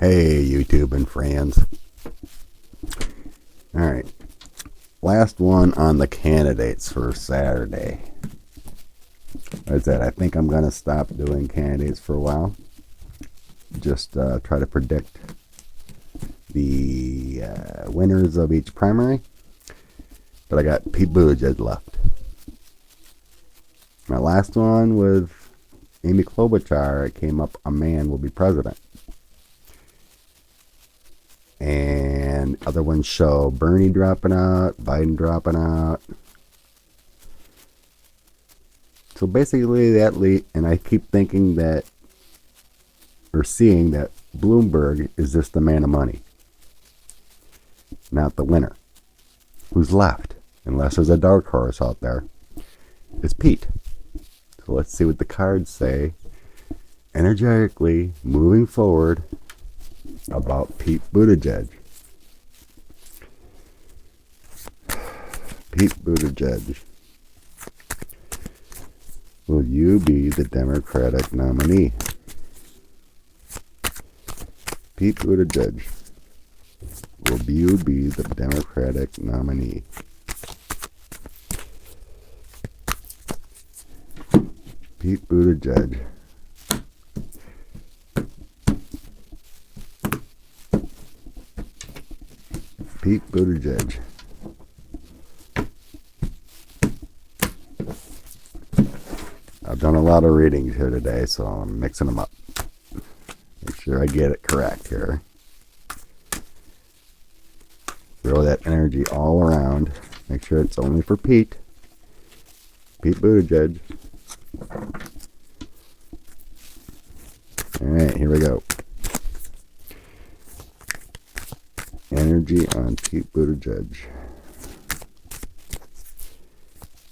Hey, YouTube and friends. Alright, last one on the candidates for Saturday. Like I said, I think I'm going to stop doing candidates for a while. Just try to predict the winners of each primary. But I got Pete Buttigieg left. My last one with Amy Klobuchar, it came up, a man will be president. And other ones show Bernie dropping out, Biden dropping out. So basically that and I keep thinking that, or seeing that Bloomberg is just the man of money, not the winner. Who's left? Unless there's a dark horse out there, it's Pete. So let's see what the cards say, energetically moving forward, about Pete Buttigieg. Pete Buttigieg. Will you be the Democratic nominee? Pete Buttigieg. Will you be the Democratic nominee? Pete Buttigieg. Pete Buttigieg. I've done a lot of readings here today, so I'm mixing them up. Make sure I get it correct here. Throw that energy all around. Make sure it's only for Pete. Pete Buttigieg. Alright, here we go. Energy on Pete Buttigieg.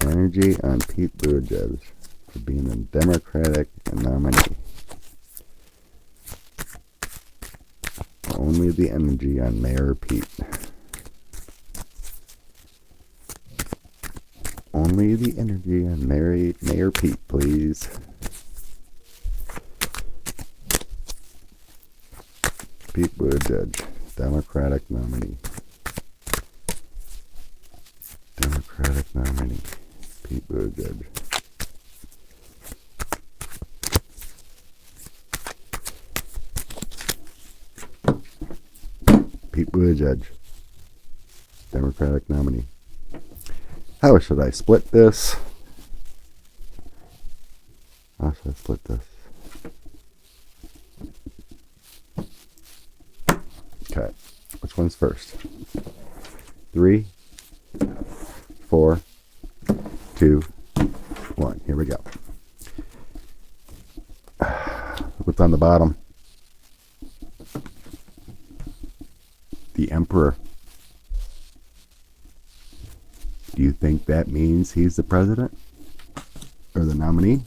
Energy on Pete Buttigieg for being the Democratic nominee. Only the energy on Mayor Pete. Only the energy on Mayor Pete, please. Pete Buttigieg, Democratic nominee. Democratic nominee. Pete Buttigieg. Pete Buttigieg, Democratic nominee. How should I split this? How should I split this? Okay, which one's first? 3, 4, 2, 1. Here we go. What's on the bottom? The Emperor. Do you think that means he's the president? Or the nominee?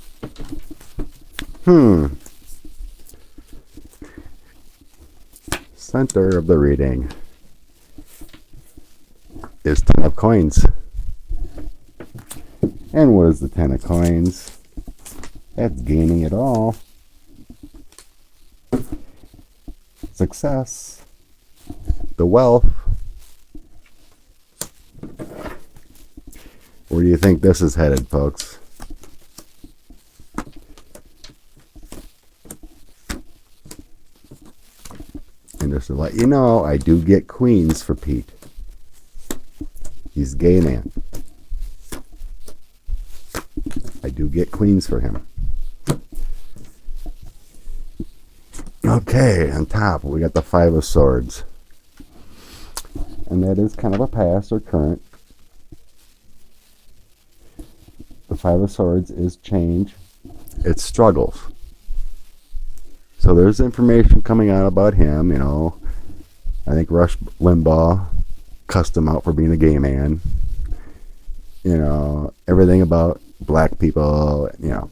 Center of the reading is 10 of coins. And what is the 10 of coins? That's gaining it all. Success. The wealth. Where do you think this is headed, folks? And just to let you know, I do get queens for Pete. He's gay man. I do get queens for him. Okay, on top we got the 5 of Swords. And that is kind of a past or current. The 5 of Swords is change. It's struggles. So there's information coming out about him, you know. I think Rush Limbaugh cussed him out for being a gay man. You know, everything about black people, you know.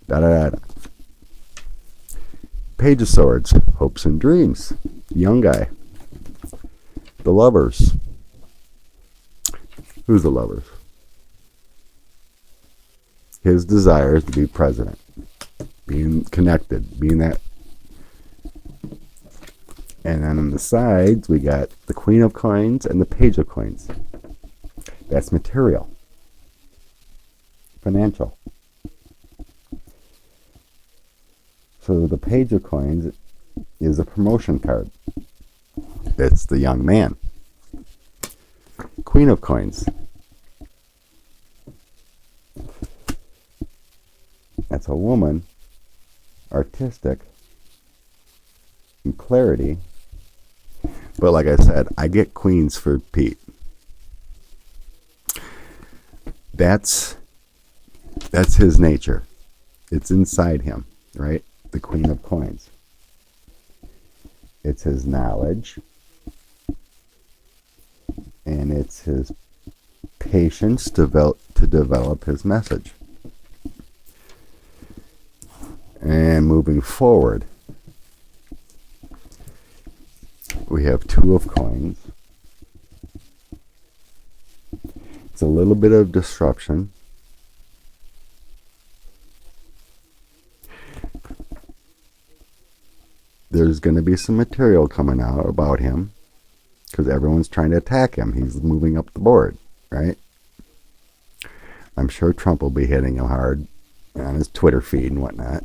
Da-da-da-da. Page of Swords, hopes and dreams. Young guy. The Lovers. Who's the Lovers? His desire is to be president. Being connected. Being that And then on the sides, we got the Queen of Coins and the Page of Coins. That's material, financial. So the Page of Coins is a promotion card. It's the young man. Queen of Coins. That's a woman, artistic, and clarity. But like I said, I get queens for Pete. That's his nature. It's inside him, right? The Queen of Coins. It's his knowledge. And it's his patience to develop his message. And moving forward, we have Two of Coins. It's a little bit of disruption. There's going to be some material coming out about him because everyone's trying to attack him. He's moving up the board, right? I'm sure Trump will be hitting him hard on his Twitter feed and whatnot.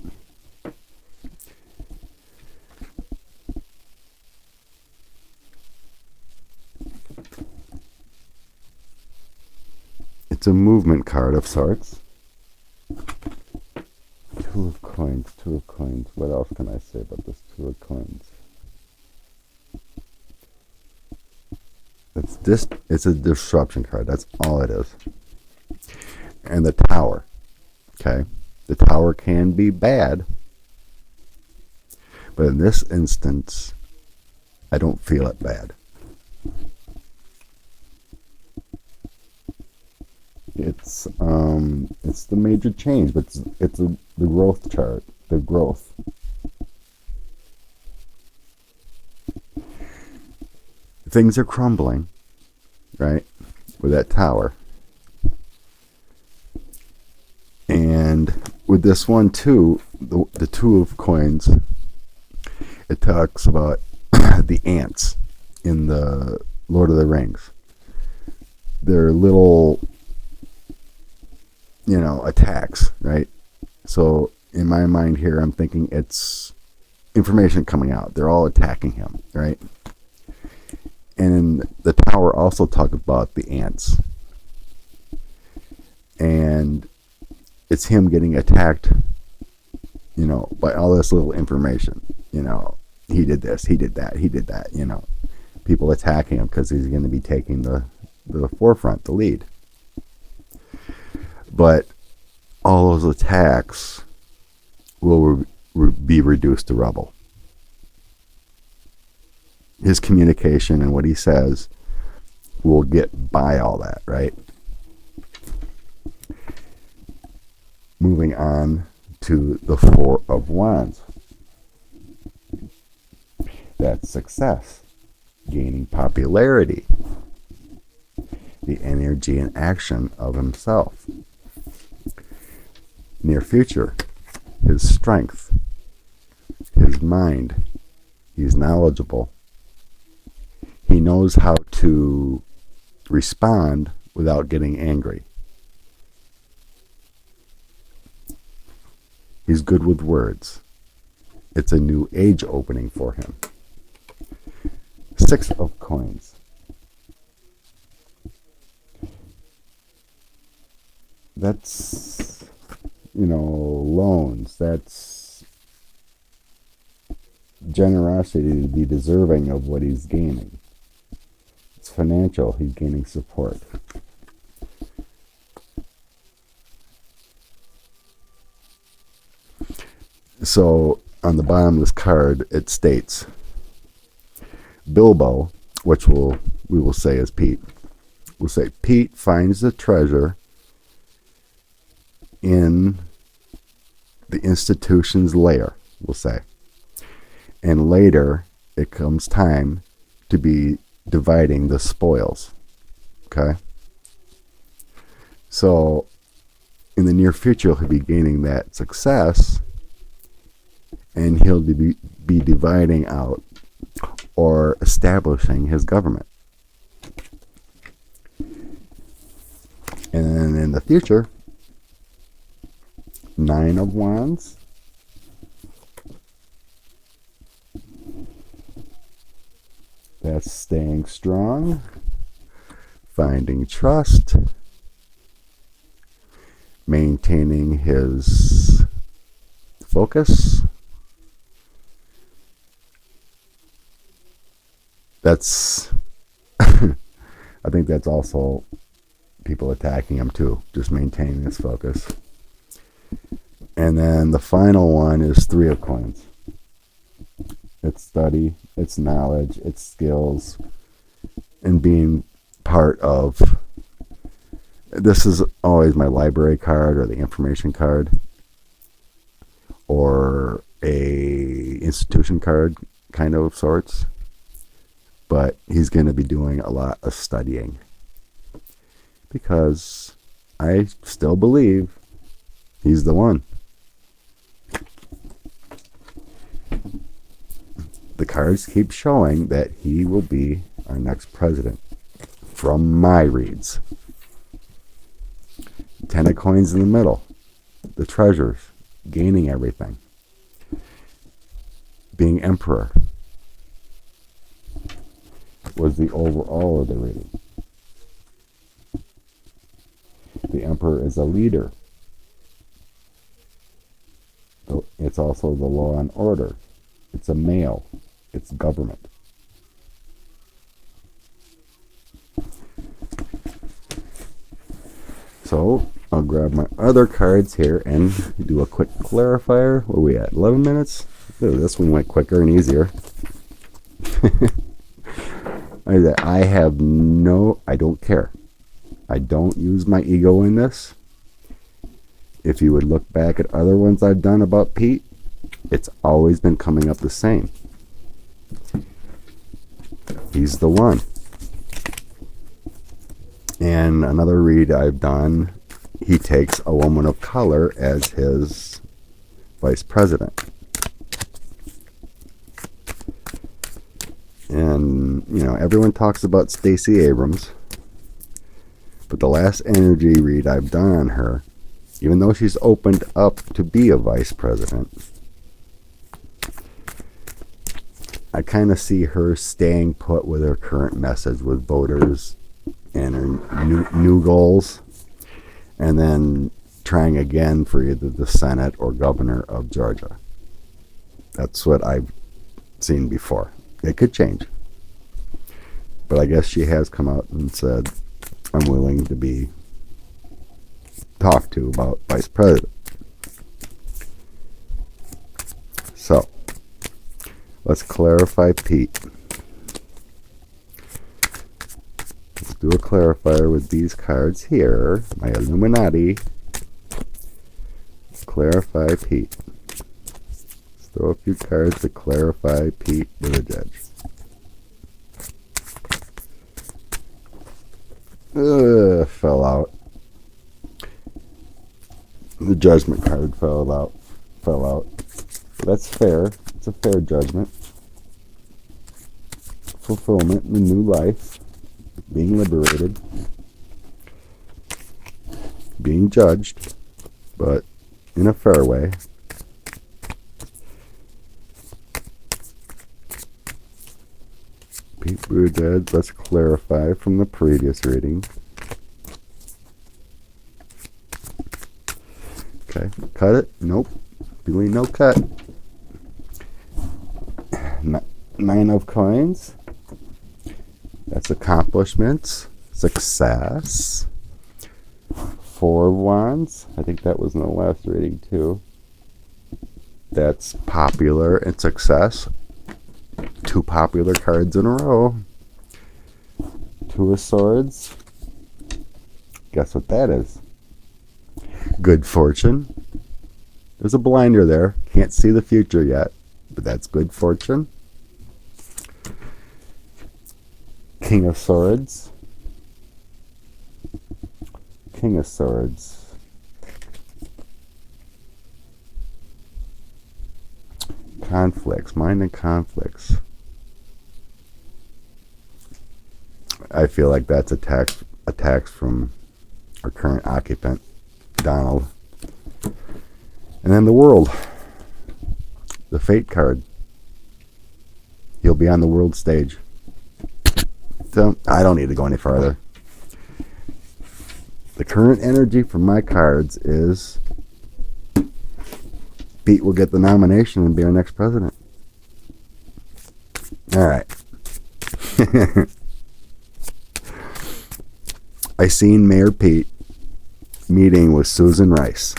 It's a movement card of sorts. Two of Coins, Two of Coins. What else can I say about this Two of Coins? It's a disruption card. That's all it is. And the Tower. Okay? The Tower can be bad. But in this instance, I don't feel it bad. It's the major change, but it's the growth chart, the growth. Things are crumbling, right, with that Tower. And with this one too, the Two of Coins, it talks about the ants in the Lord of the Rings. They're little, attacks, right? So in my mind here, I'm thinking it's information coming out. They're all attacking him, right? And the Tower also talks about the ants. And it's him getting attacked, by all this little information. He did this, he did that, he did that, People attacking him because he's going to be taking the forefront, the lead. But all those attacks will be reduced to rubble. His communication and what he says will get by all that, right? Moving on to the Four of Wands. That's success, gaining popularity, the energy and action of himself. Near future, his strength, his mind, he's knowledgeable. He knows how to respond without getting angry. He's good with words. It's a new age opening for him. Six of Coins. That's, loans. That's generosity to be deserving of what he's gaining. It's financial. He's gaining support. So on the bottom of this card, it states, Bilbo, which we will say is Pete, will say, Pete finds the treasure in the institution's lair, we'll say. And later, it comes time to be dividing the spoils. Okay? So, in the near future, he'll be gaining that success, and he'll be dividing out or establishing his government. And then in the future, 9 of Wands. That's staying strong, finding trust, maintaining his focus. That's, I think that's also people attacking him too, just maintaining his focus. And then the final one is 3 of Coins. It's study, it's knowledge, it's skills, and being part of, this is always my library card or the information card or a institution card kind of sorts. But he's going to be doing a lot of studying because I still believe he's the one. The cards keep showing that he will be our next president from my reads. 10 of Coins in the middle. The treasures. Gaining everything. Being emperor was the overall of the reading. The emperor is a leader. It's also the law and order. It's a male. It's government. So I'll grab my other cards here and do a quick clarifier. What are we at? 11 minutes? Ooh, this one went quicker and easier. I don't care. I don't use my ego in this. If you would look back at other ones I've done about Pete, it's always been coming up the same. He's the one. And another read I've done, he takes a woman of color as his vice president. And, everyone talks about Stacey Abrams. But the last energy read I've done on her, even though she's opened up to be a vice president, I kind of see her staying put with her current message with voters and her new goals, and then trying again for either the Senate or governor of Georgia. That's what I've seen before. It could change. But I guess she has come out and said, I'm willing to be talked to about vice president. So, let's clarify Pete. Let's do a clarifier with these cards here. My Illuminati. Clarify Pete. Let's throw a few cards to clarify Pete with a judge. Fell out. The judgment card fell out. That's fair. It's a fair judgment. Fulfillment in a new life. Being liberated. Being judged. But in a fair way. Pete Buttigeig, let's clarify from the previous reading. Okay, cut it? Nope. Doing no cut. 9 of Coins. That's accomplishments. Success. 4 of Wands. I think that was in the last reading too. That's popular and success. 2 popular cards in a row. 2 of Swords. Guess what that is? Good fortune. There's a blinder there. Can't see the future yet, but that's good fortune. King of Swords. King of Swords. Conflicts. Mind and conflicts. I feel like that's attacks from our current occupant, Donald. And then the world. The fate card. He'll be on the world stage. So I don't need to go any farther. The current energy from my cards is Pete will get the nomination and be our next president. All right. I seen Mayor Pete meeting with Susan Rice.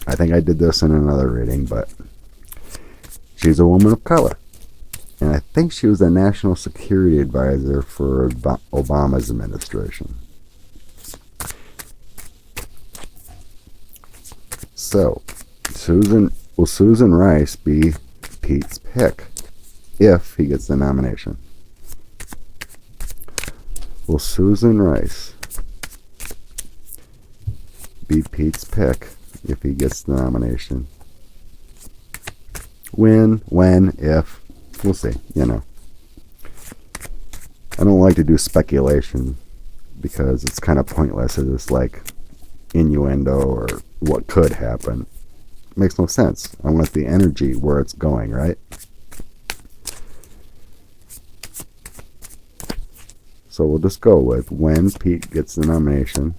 I think I did this in another reading, but she's a woman of color. And I think she was a national security advisor for Obama's administration. So, will Susan Rice be Pete's pick if he gets the nomination? Will Susan Rice be Pete's pick if he gets the nomination? When, if, we'll see, you know. I don't like to do speculation because it's kind of pointless. It's just like innuendo or what could happen. It makes no sense. I want the energy where it's going, right? So we'll just go with when Pete gets the nomination.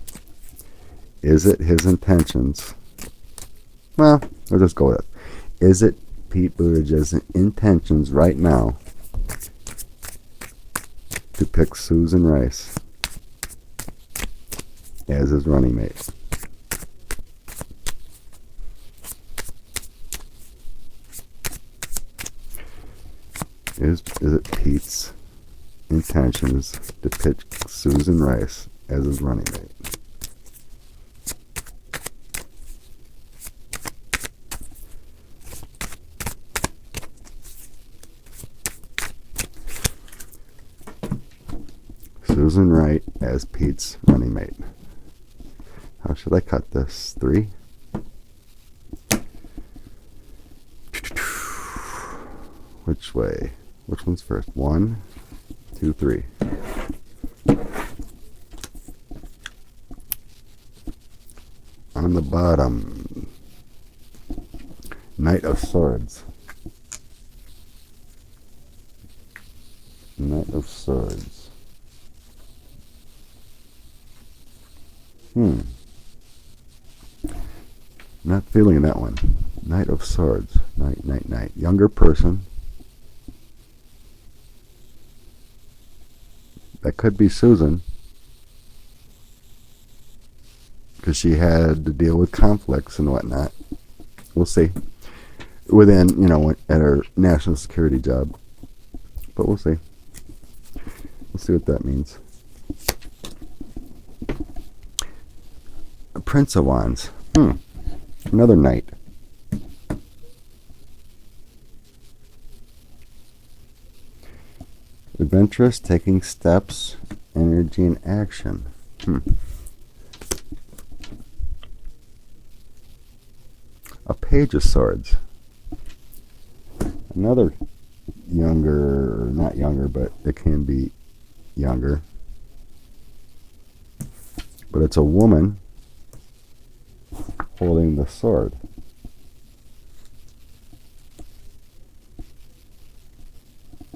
Is it his intentions? Well, we'll just go with it. Is it Pete Buttigieg's intentions right now to pick Susan Rice as his running mate? Is it Pete's intentions to pick Susan Rice as his running mate? Susan Wright as Pete's running mate. How should I cut this? 3? Which way? Which one's first? 1, 2, 3. On the bottom, Knight of Swords. Knight of Swords. Not feeling that one. Knight of Swords. Knight. Younger person. That could be Susan. Because she had to deal with conflicts and whatnot. We'll see. Within, at her national security job. But we'll see. We'll see what that means. Prince of Wands. Another knight. Adventurous, taking steps, energy, and action. A Page of Swords. Another younger, or not younger, but it can be younger. But it's a woman holding the sword.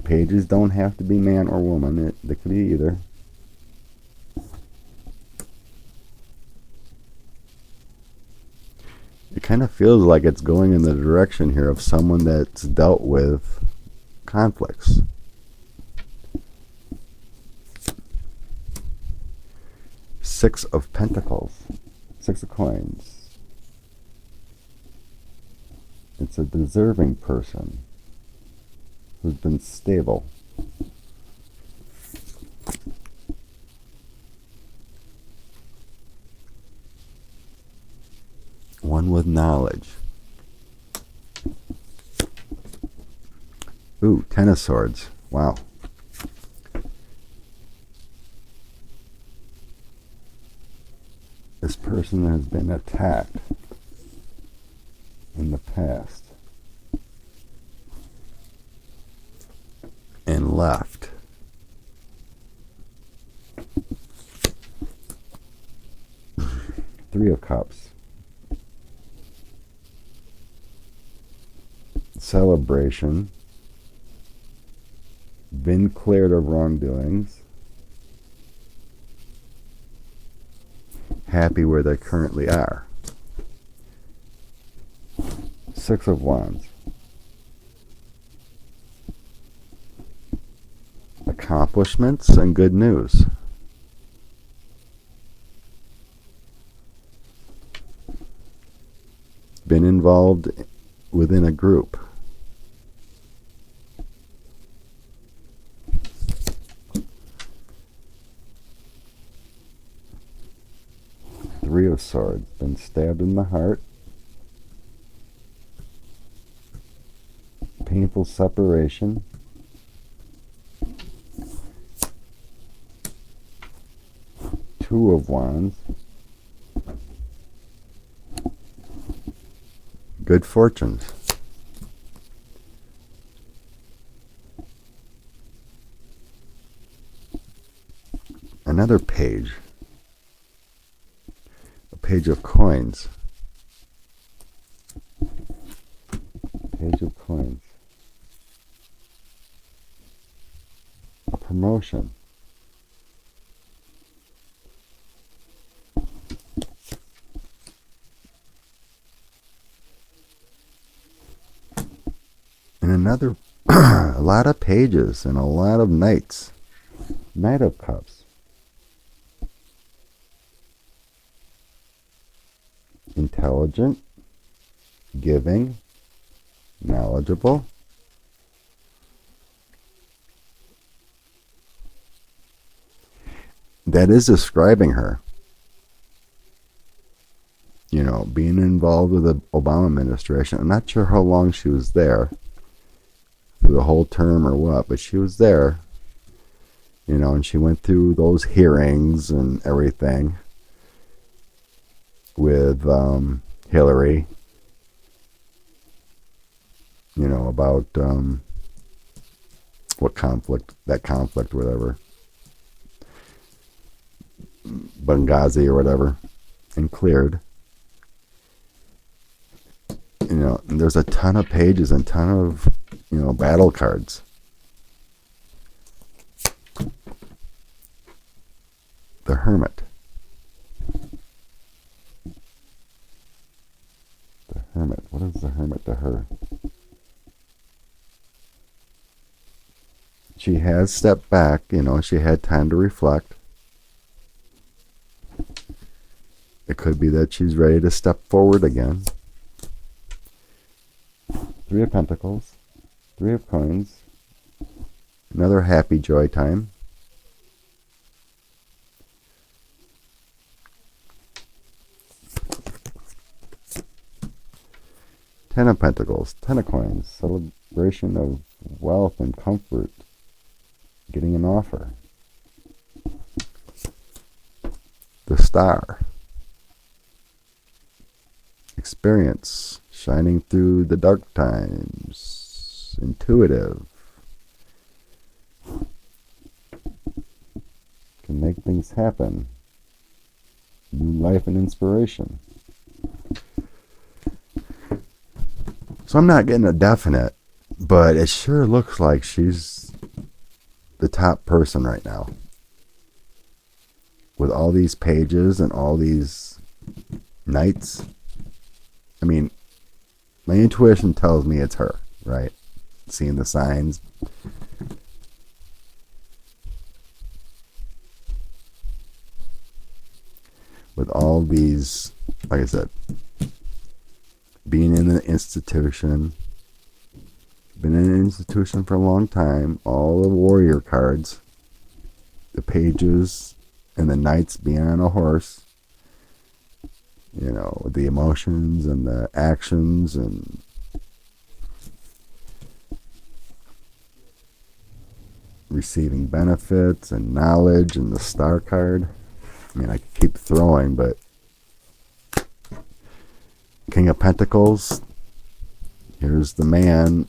Pages don't have to be man or woman. They could be either. It kind of feels like it's going in the direction here of someone that's dealt with conflicts. Six of Pentacles. 6 of Coins. It's a deserving person who's been stable. One with knowledge. Ooh, 10 of Swords. Wow. This person has been attacked in the past and left. Three of Cups. Celebration. Been cleared of wrongdoings. Happy where they currently are. Six of Wands. Accomplishments and good news. Been involved within a group. Three of Swords. Been stabbed in the heart. Painful separation. Two of Wands. Good fortunes. Another page. A page of coins. Page of coins. A promotion. And another, a lot of pages and a lot of knights. Knight of Cups. Intelligent, giving, knowledgeable. That is describing her. You know, being involved with the Obama administration. I'm not sure how long she was there. Through the whole term or what, but she was there. You know, and she went through those hearings and everything with Hillary, you know, about what conflict, whatever, Benghazi or whatever, and cleared. You know, and there's a ton of pages and ton of, you know, battle cards. The Hermit. The Hermit. What is the Hermit to her? She has stepped back, you know, she had time to reflect. It could be that she's ready to step forward again. Three of Pentacles. Three of Coins. Another happy joy time. Ten of Pentacles. Ten of Coins. Celebration of wealth and comfort. Getting an offer. The Star. Experience. Shining through the dark times. Intuitive. Can make things happen. New life and inspiration. So I'm not getting a definite, but it sure looks like she's the top person right now. With all these pages and all these knights. I mean, my intuition tells me it's her, right? Seeing the signs. With all these, like I said, being in the institution, been in an institution for a long time, all the warrior cards, the pages, and the knights being on a horse, you know, the emotions and the actions and receiving benefits and knowledge and the Star card. I mean, I could keep throwing, but King of Pentacles, here's the man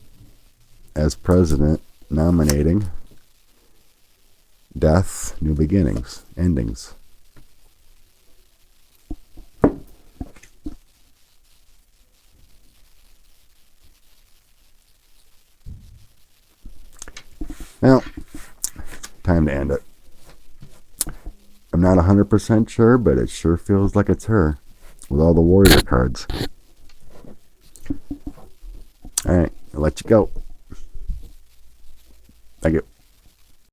as president nominating death, new beginnings, endings. Well, time to end it. I'm not 100% sure, but it sure feels like it's her with all the warrior cards. All right, I'll let you go. Thank you.